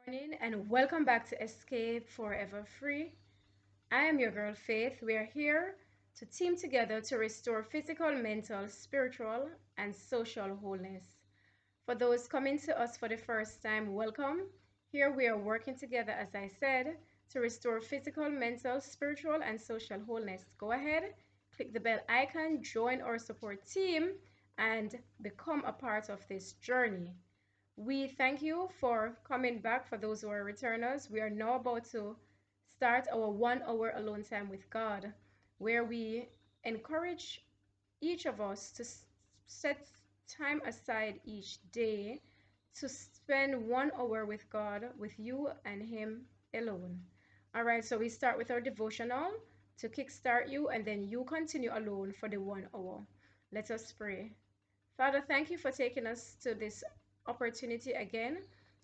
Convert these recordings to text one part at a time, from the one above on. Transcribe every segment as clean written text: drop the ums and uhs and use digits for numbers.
Morning and welcome back to Escape Forever Free. I am your girl Faith. We are here to team together to restore physical, mental, spiritual, and social wholeness. For those coming to us for the first time, welcome. Here we are working together, as I said, to restore physical, mental, spiritual, and social wholeness. Go ahead, click the bell icon, join our support team, and become a part of this journey. We thank you for coming back. For those who are returners, we are now about to start our 1 hour alone time with God, where we encourage each of us to set time aside each day to spend 1 hour with God, with you and Him alone. All right, so we start with our devotional to kickstart you, and then you continue alone for the 1 hour. Let us pray. Father, thank you for taking us to this opportunity again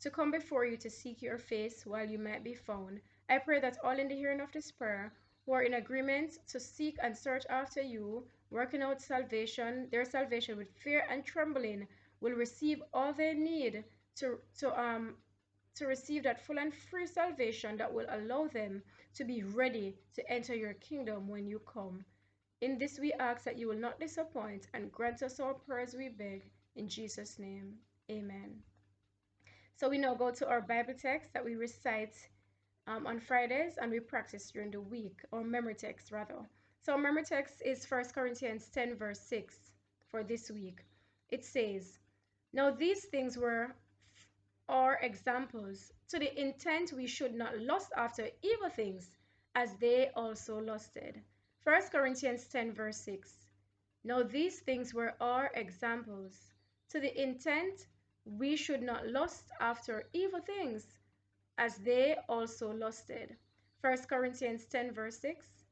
to come before you to seek your face while you might be found. I pray that all in the hearing of this prayer who are in agreement to seek and search after you, working out their salvation with fear and trembling, will receive all they need to receive that full and free salvation that will allow them to be ready to enter your kingdom when you come. In this we ask that you will not disappoint and grant us our prayers, we beg. In Jesus' name, amen. So we now go to our Bible text that we recite on Fridays and we practice during the week, or memory text rather. So our memory text is 1 Corinthians 10 verse 6 for this week. It says, "Now these things are examples, to the intent we should not lust after evil things, as they also lusted." 1 Corinthians 10 verse 6. "Now these things were our examples, to the intent we should not lust after evil things, as they also lusted." 1 Corinthians 10 verse 6.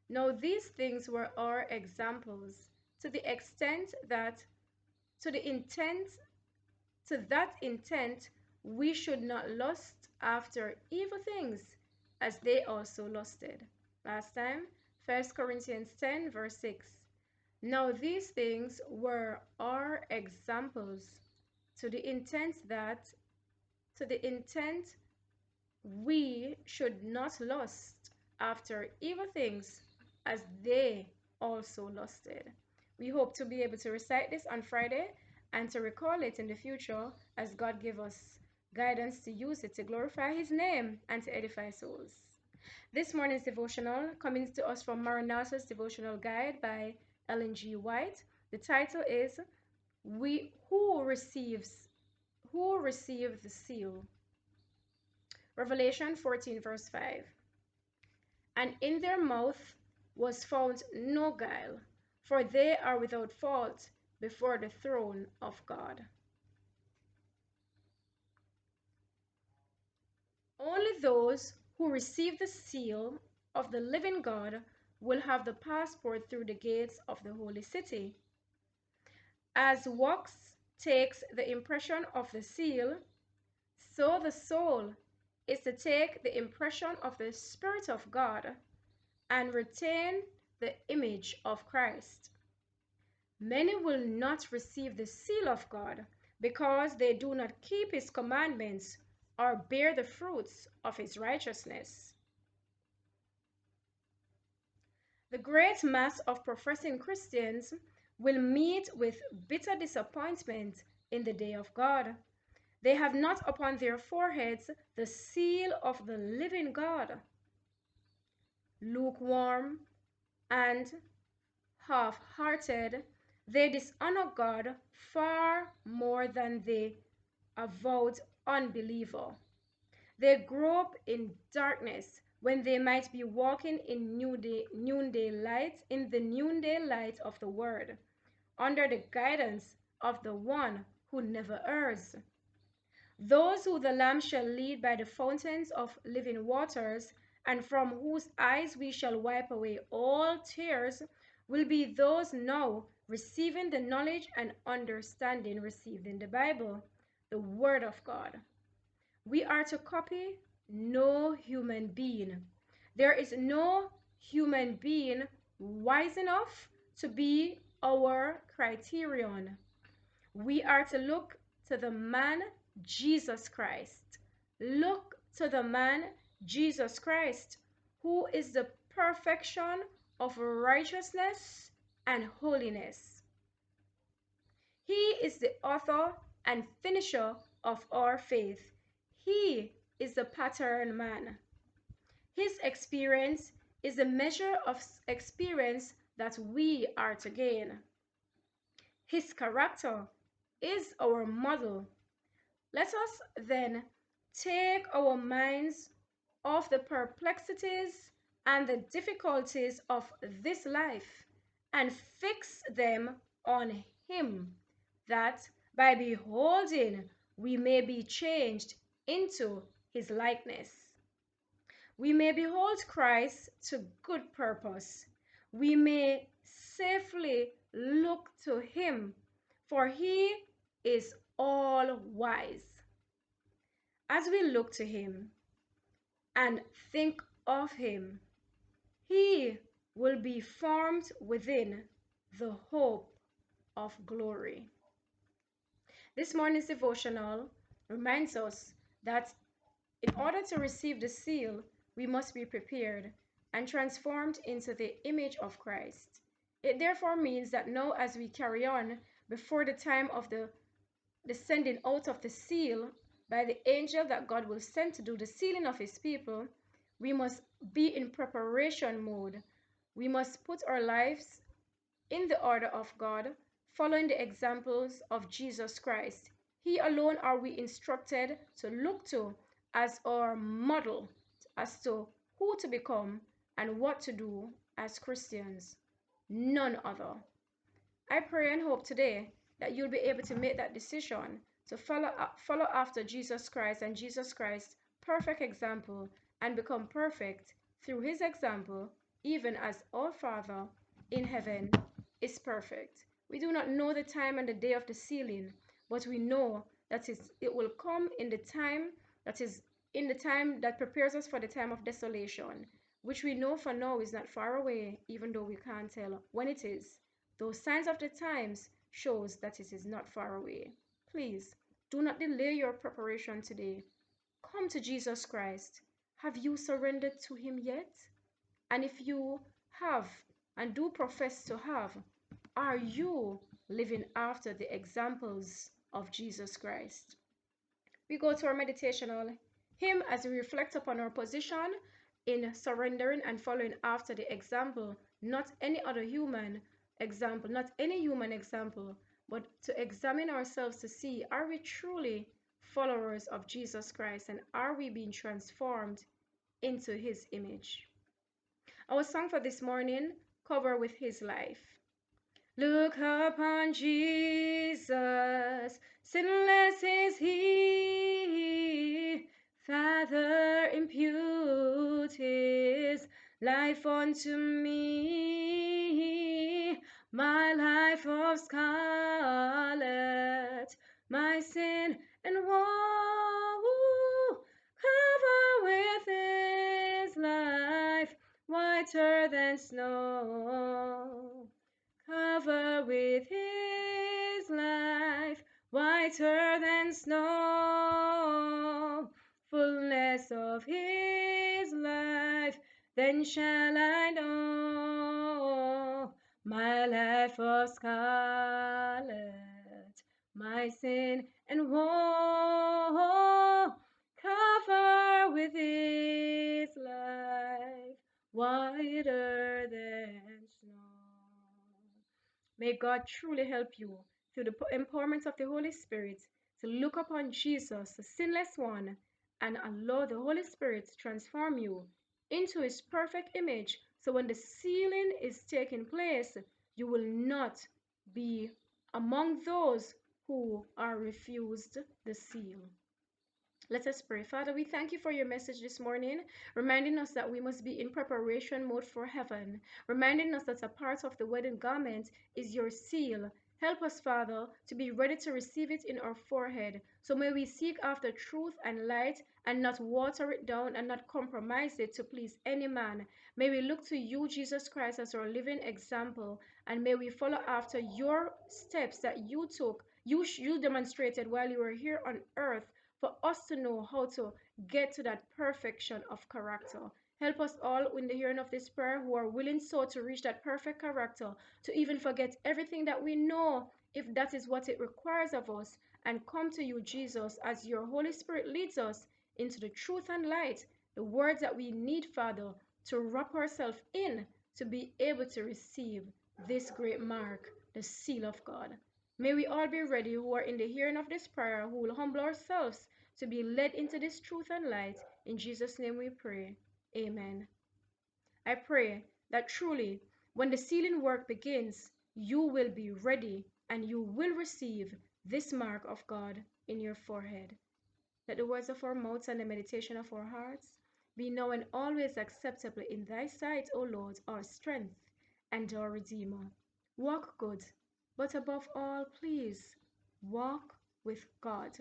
"Now these things were our examples, to the extent that, to the intent, to that intent, we should not lust after evil things, as they also lusted." Last time, 1 Corinthians 10 verse 6. "Now these things were our examples, to the intent that, to the intent we should not lust after evil things, as they also lusted." We hope to be able to recite this on Friday and to recall it in the future as God give us guidance to use it to glorify His name and to edify souls. This morning's devotional coming to us from Maranatha's Devotional Guide by Ellen G. White. The title is "We Who Receives the Seal." Revelation 14 verse 5. "And in their mouth was found no guile, for they are without fault before the throne of God." Only those who receive the seal of the living God will have the passport through the gates of the holy city. As wax takes the impression of the seal, so the soul is to take the impression of the Spirit of God and retain the image of Christ. Many will not receive the seal of God because they do not keep His commandments or bear the fruits of His righteousness. The great mass of professing Christians will meet with bitter disappointment in the day of God. They have not upon their foreheads the seal of the living God. Lukewarm and half-hearted, they dishonor God far more than the avowed unbeliever. They grope in darkness when they might be walking in noonday light, in the noonday light of the Word, under the guidance of the one who never errs. Those who the Lamb shall lead by the fountains of living waters, and from whose eyes we shall wipe away all tears, will be those now receiving the knowledge and understanding received in the Bible, the Word of God. We are to copy no human being. There is no human being wise enough to be our criterion. We are to look to the man Jesus Christ, Look to the man, Jesus Christ, who is the perfection of righteousness and holiness. He is the author and finisher of our faith. He is the pattern man. His experience is the measure of experience that we are to gain. His character is our model. Let us then take our minds off the perplexities and the difficulties of this life and fix them on Him, that by beholding we may be changed into His likeness. We may behold Christ to good purpose. We may safely look to Him, for He is all wise. As we look to Him and think of Him, He will be formed within the hope of glory. This morning's devotional reminds us that in order to receive the seal, we must be prepared and transformed into the image of Christ. It therefore means that now, as we carry on before the time of the sending out of the seal by the angel that God will send to do the sealing of His people, we must be in preparation mode. We must put our lives in the order of God, following the examples of Jesus Christ. He alone are we instructed to look to as our model as to who to become and what to do as Christians. None other. I pray and hope today that you'll be able to make that decision to follow after Jesus Christ and Jesus Christ's perfect example and become perfect through His example, even as our Father in heaven is perfect. We do not know the time and the day of the sealing, but we know that it will come in the time that prepares us for the time of desolation, which we know for now is not far away, even though we can't tell when it is. Those signs of the times shows that it is not far away. Please, do not delay your preparation today. Come to Jesus Christ. Have you surrendered to Him yet? And if you have and do profess to have, are you living after the examples of Jesus Christ? We go to our meditational hymn as we reflect upon our position in surrendering and following after the example, not any human example, but to examine ourselves to see, are we truly followers of Jesus Christ and are we being transformed into His image? Our song for this morning, Cover with His Life. Look upon Jesus, sinless is He. Father, impute His life unto me. My life of scarlet, my sin and woe, cover with His life, whiter than snow. Cover with His life, whiter than snow. Fullness of His life, then shall I know. My life of scarlet, my sin and woe. Cover with His life, whiter than snow. May God truly help you through the empowerment of the Holy Spirit to look upon Jesus, the sinless one, and allow the Holy Spirit to transform you into His perfect image. So when the sealing is taking place, you will not be among those who are refused the seal. Let us pray. Father, we thank you for your message this morning, reminding us that we must be in preparation mode for heaven, reminding us that a part of the wedding garment is your seal. Help us, Father, to be ready to receive it in our forehead. So may we seek after truth and light and not water it down and not compromise it to please any man. May we look to you, Jesus Christ, as our living example, and may we follow after your steps that you took, you demonstrated while you were here on earth, for us to know how to get to that perfection of character. Help us all in the hearing of this prayer who are willing so to reach that perfect character, to even forget everything that we know, if that is what it requires of us, and come to you, Jesus, as your Holy Spirit leads us into the truth and light, the words that we need, Father, to wrap ourselves in to be able to receive this great mark, the seal of God. May we all be ready who are in the hearing of this prayer, who will humble ourselves to be led into this truth and light. In Jesus' name we pray. Amen. I pray that truly, when the sealing work begins, you will be ready and you will receive this mark of God in your forehead. Let the words of our mouths and the meditation of our hearts be now and always acceptable in thy sight, O Lord, our strength and our Redeemer. Walk good, but above all, please walk with God.